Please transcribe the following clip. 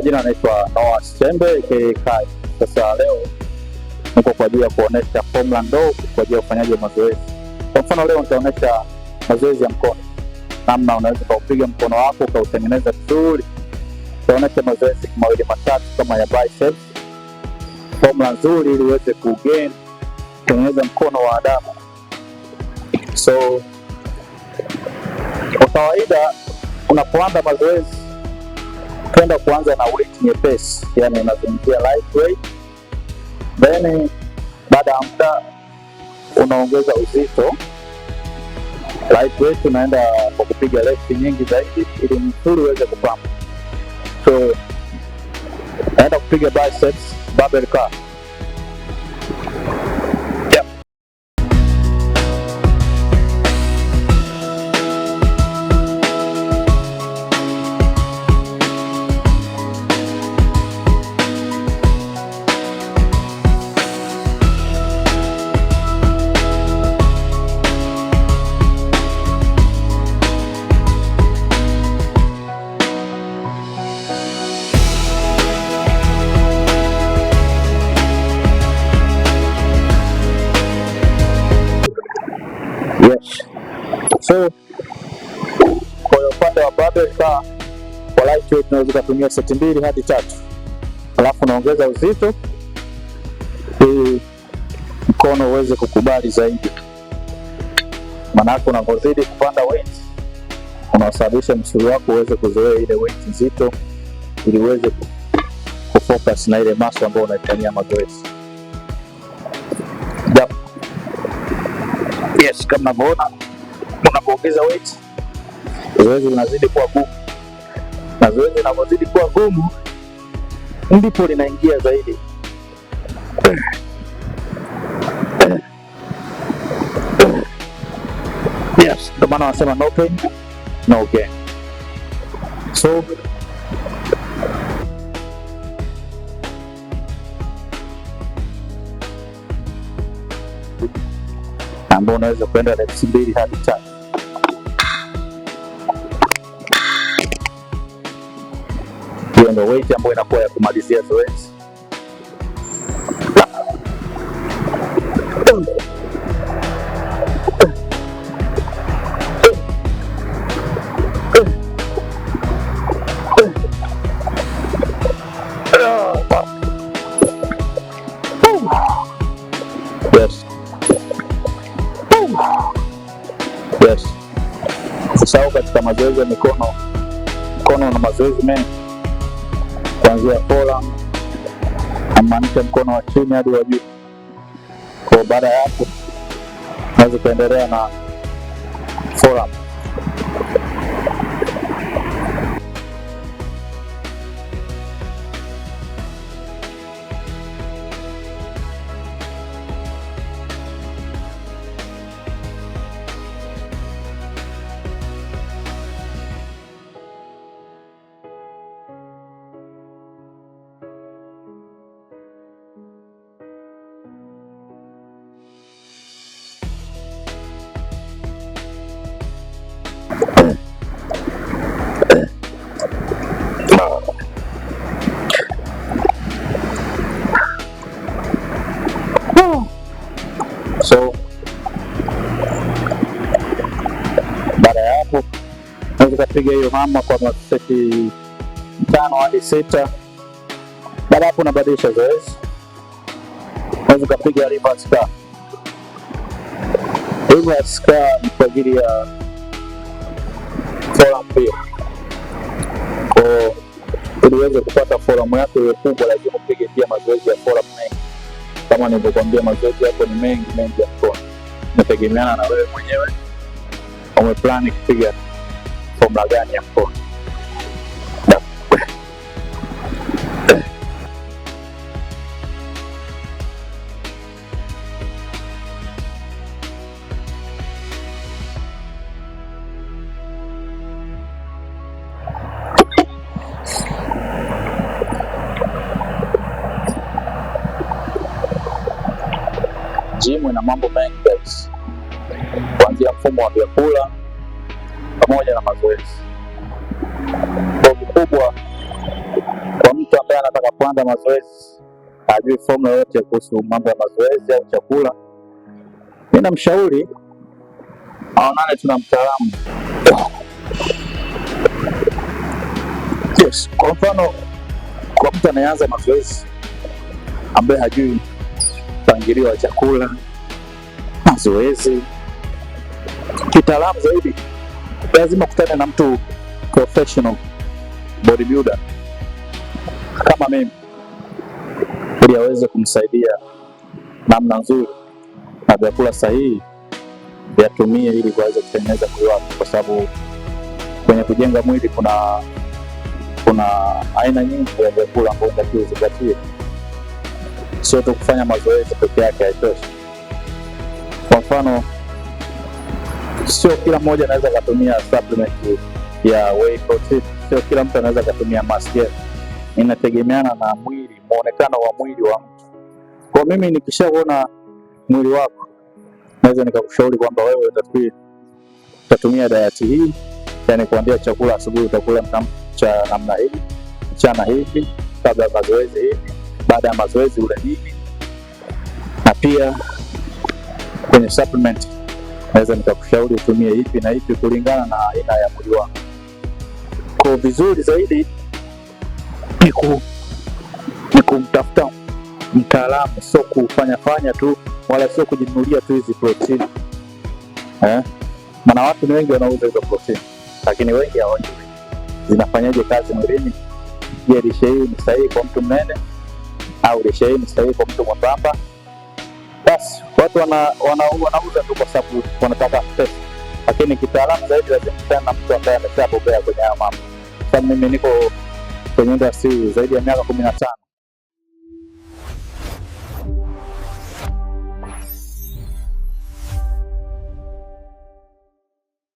majina anaitwa Noah Chembe Kai. Sasa leo niko kwa ajili ya kuonesha formula ndogo kwa ajili ya ufanyaji wa mazoezi. Kwa mfano leo nitaonesha mazoezi ya mkono, namna unaweza kupiga mkono wako ukautengeneza vizuri. Nitaonesha mazoezi mawili matatu kama ya biceps, formula nzuri ili uweze kugain kutengeneza mkono wa adabu. So kwa kawaida unapoanza mazoezi kwenda kuanza na weight nyepesi, yani unazungumzia light weight, then baada ya muda unaongeza uzito. Light weight unaenda kwa kupiga reps nyingi zaidi ili msuli uweze kupamba. So naenda kupiga biceps barbell curl. Yes. So kwa upande wa barbell curl kwa light weight unaweza kutumia seti 2 hadi 3. Alafu unaongeza uzito ili mkono uweze kukubali zaidi. Maana unapozidi kupanda weight unasababisha msuli wako uweze kuzoea ile weight nzito ili uweze kufocus na ile muscle ambayo unaifanyia mazoezi. Yes, kama unavyoona unapoongeza weight zoezi linazidi kuwa gumu, na zoezi linapozidi kuwa gumu ndipo linaingia zaidi. Yes, ndio maana wanasema no pain no gain. So ambao unaweza kwenda reps 2 hadi 3. Hiyo ndio weight ambayo inakuwa ya kumalizia zoezi. Yes. Yes. Usisahau katika mazoezi ya mikono una mazoezi mengi kuanzia forearm, amaanisha mkono wa chini hadi wa juu. Kwa baada ya hapo unaweza kuendelea na forearm. So baada ya hapo unaweza kupiga hiyo mama kwa maseti 5 hadi 6. Baada hapo unabadilisha zoezi, unaweza kupiga reverse curl. Reverse curl ni kwa ajili ya forearm pia. Kwa ili uweze kupata forearm yako iwe kubwa lazima upige pia mazoezi ya forearm mengi. Kama nilivyokuambia mazoezi yako ni mengi ya mkono. Inategemeana na wewe mwenyewe umeplani kupiga formula gani ya mkono. Gym ina mambo mengi guys, kuanzia mfumo wa vyakula pamoja na mazoezi. Kwa kikubwa, kwa mtu ambaye anataka kuanza mazoezi, hajui formula yote kuhusu mambo ya mazoezi au chakula, mimi namshauri aonane tuna mtaalamu. Yes, kwa mfano kwa mtu anayeanza mazoezi ambaye hajui mpangilio wa chakula, mazoezi kitaalamu zaidi, lazima kutane na mtu professional bodybuilder kama mimi, ili aweze kumsaidia namna nzuri na vyakula sahihi yatumie ili kuweza kutengeneza mwili wake, kwa sababu kwenye kujenga mwili kuna aina nyingi ya vyakula ambazo unatakiwa uzingatie. Sio tu kufanya mazoezi peke yake haitoshi. Kwa mfano, sio kila mmoja anaweza kutumia supplement ya whey protein, sio kila mtu anaweza kutumia mask. Inategemeana na mwili, muonekano wa mwili wa mtu. Kwa mimi nikishaona mwili wako, naweza nikakushauri kwamba wewe utatumia diet hii, yani kuanzia chakula asubuhi utakula cha namna hii, mchana hivi, kabla ya mazoezi hivi, baada ya mazoezi ule hivi, na pia kwenye supplement naweza nikakushauri utumie hivi na hivi kulingana na aina ya mwili wako. Kwa vizuri zaidi ni kumtafuta mtaalamu, sio kufanya tu, wala sio kujinunulia tu hizi protein. Maana watu ni wengi wanauza hizo protein, lakini wengi hawajui zinafanyaje kazi mwilini. Je, lishe hii ni sahihi kwa mtu mnene au lishe hii ni sahihi kwa mtu mwembamba? Basi watu wanauza tu kwa sababu wanataka pesa, lakini kitaalamu zaidi lazima kutana na mtu ambaye ameshabobea kwenye haya mambo. Sababu mimi niko kwenye industry zaidi ya miaka 15.